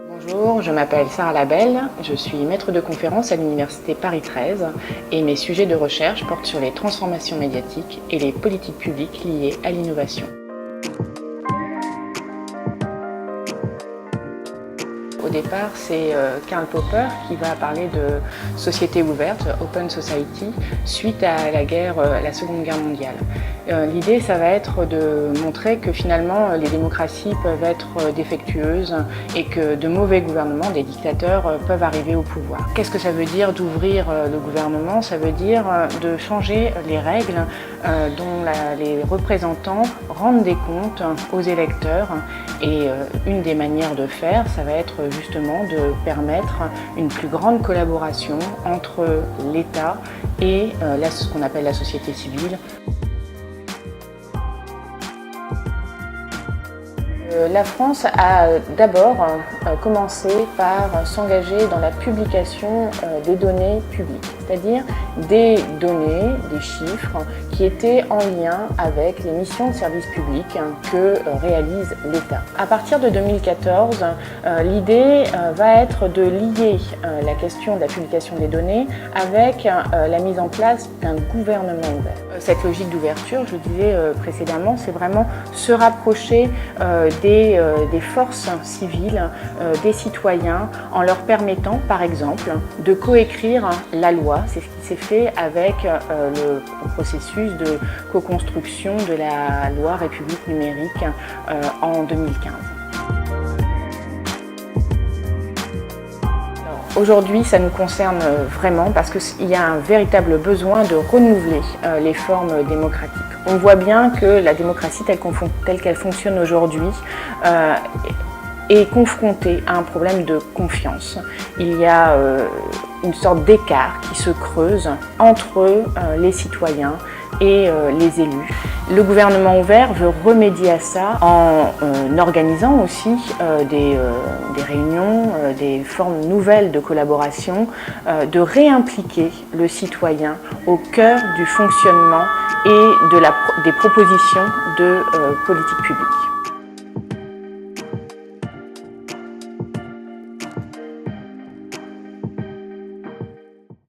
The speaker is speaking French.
Bonjour, je m'appelle Sarah Labelle, je suis maître de conférence à l'Université Paris 13 et mes sujets de recherche portent sur les transformations médiatiques et les politiques publiques liées à l'innovation. Au départ, c'est Karl Popper qui va parler de société ouverte, Open Society, suite à la Seconde Guerre mondiale. L'idée, ça va être de montrer que finalement, les démocraties peuvent être défectueuses et que de mauvais gouvernements, des dictateurs, peuvent arriver au pouvoir. Qu'est-ce que ça veut dire d'ouvrir le gouvernement? Ça veut dire de changer les règles dont les représentants rendent des comptes aux électeurs. Et une des manières de faire, ça va être justement de permettre une plus grande collaboration entre l'État et ce qu'on appelle la société civile. La France a d'abord commencé par s'engager dans la publication des données publiques, c'est-à-dire des données, des chiffres qui étaient en lien avec les missions de service public que réalise l'État. À partir de 2014, l'idée va être de lier la question de la publication des données avec la mise en place d'un gouvernement ouvert. Cette logique d'ouverture, je le disais précédemment, c'est vraiment se rapprocher des forces civiles, des citoyens, en leur permettant, par exemple, de coécrire la loi. C'est ce qui s'est fait avec le processus de co-construction de la loi République numérique en 2015. Aujourd'hui, ça nous concerne vraiment parce qu'il y a un véritable besoin de renouveler les formes démocratiques. On voit bien que la démocratie telle qu'elle fonctionne aujourd'hui est confrontée à un problème de confiance. Il y a une sorte d'écart qui se creuse entre les citoyens et les élus. Le gouvernement ouvert veut remédier à ça en organisant aussi des réunions, des formes nouvelles de collaboration, de réimpliquer le citoyen au cœur du fonctionnement et des propositions de politique publique.